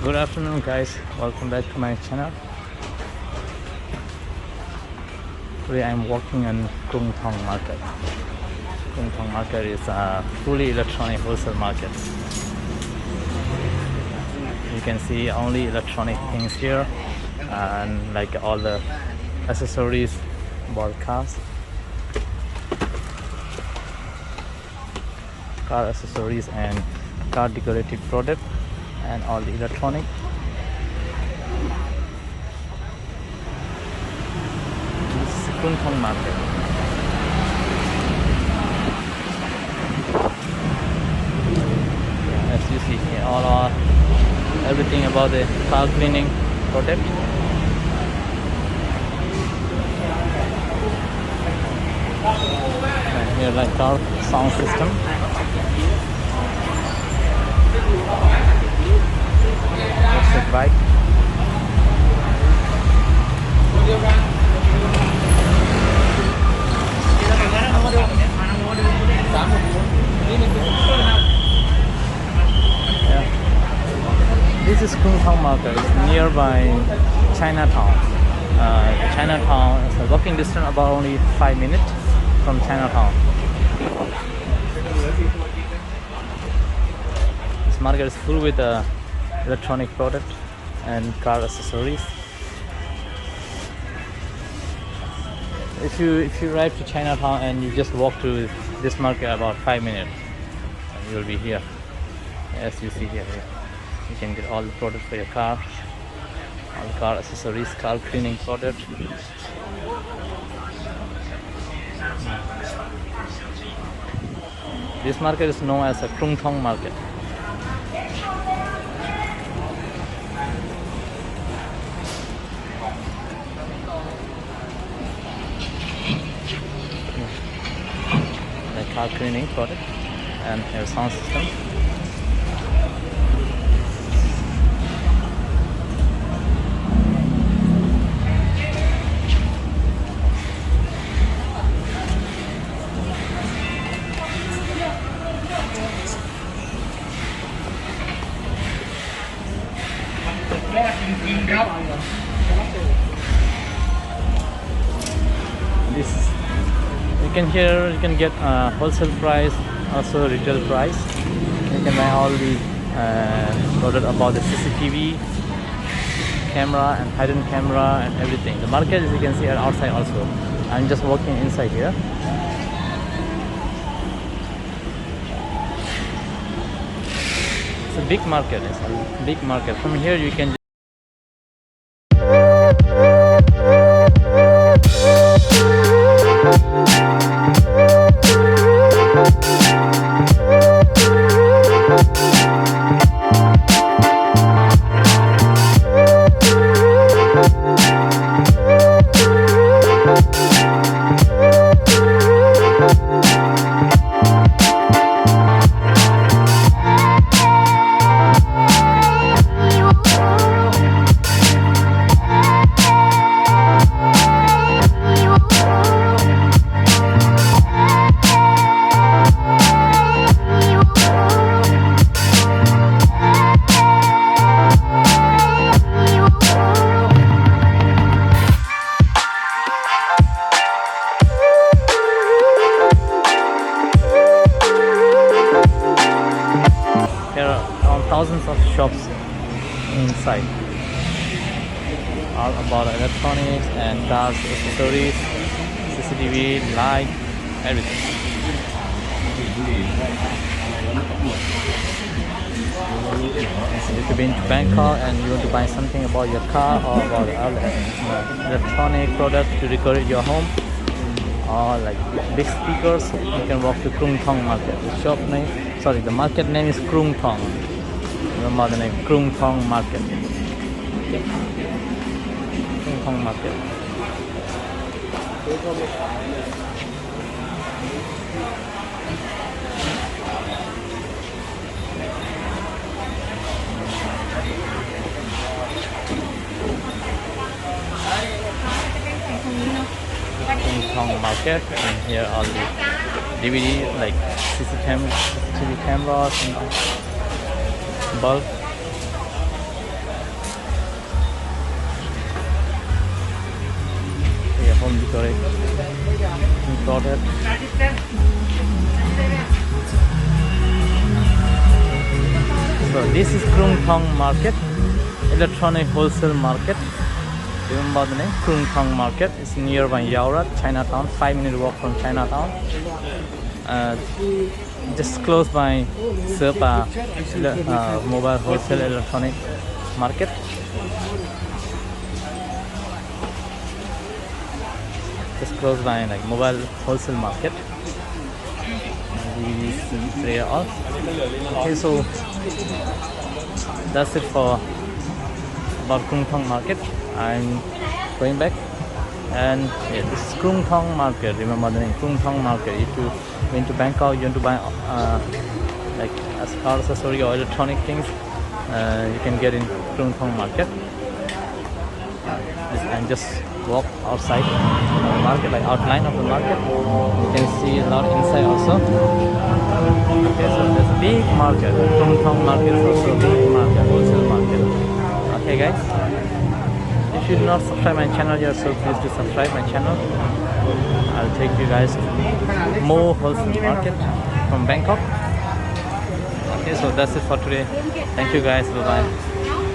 Good afternoon, guys. Welcome back to my channel. Today I'm walking on Klong Thom Market. Klong Thom Market is a fully electronic wholesale market. You can see only electronic things here, and like all the accessories about cars, car accessories and car decorative product, and all the electronic. This is Krung Thom Market. As you see here, everything about the car cleaning product. And here like car sound system. Electric bike. Yeah. This is Klong Thom Market. It's nearby Chinatown. Chinatown is a walking distance about only 5 minutes from Chinatown. This market is full with electronic product and car accessories. If you arrive to Chinatown and you just walk to this market about 5 minutes, and you will be here. As you see here, you can get all the products for your car, all the car accessories, car cleaning product. This market is known as a Krung Thom Market. The car cleaning product and air sound system. This you can get wholesale price, also retail price. You can buy all the product about the CCTV camera and hidden camera and everything. The market, as you can see, are outside also. I'm just walking inside here. It's a big market. It's a big market. From here you can thousands of shops inside, all about electronics and cars accessories, CCTV, light, everything. If you've been to Bangkok and you want to buy something about your car or about electronic product to decorate your home, or like big speakers, you can walk to Krung Thom Market. The market name is Krung Thom. Remember the name, Krung Thom Market. Okay. Krung Thom Market. Krung Thom Market, and here are the DVD like CCTV cameras and bulb. Yeah, home decoration product. So this is Krung Thom Market, electronic wholesale market. Remember the name? Krung Thom Market. It's nearby Yaorat, Chinatown. 5-minute walk from Chinatown. Just close by Serpa mobile wholesale electronic market. Just close by like mobile wholesale market. We see there all. Okay, so that's it for about Krung Thom Market. I'm going back, and yeah, this is Krung Thom Market. Remember the name, Krung Thom Market. If you went to Bangkok, you want to buy like as car accessory or electronic things, you can get in Klong Thom Market. And just walk outside the market, like outline of the market. You can see a lot inside also. Okay, so there's a big market. Klong Thom Market is also a big market, wholesale market. Okay, guys. If you do not subscribe my channel yet, so please do subscribe my channel. I'll take you guys to more wholesale market from Bangkok. Okay, so that's it for today. Thank you guys. Bye bye.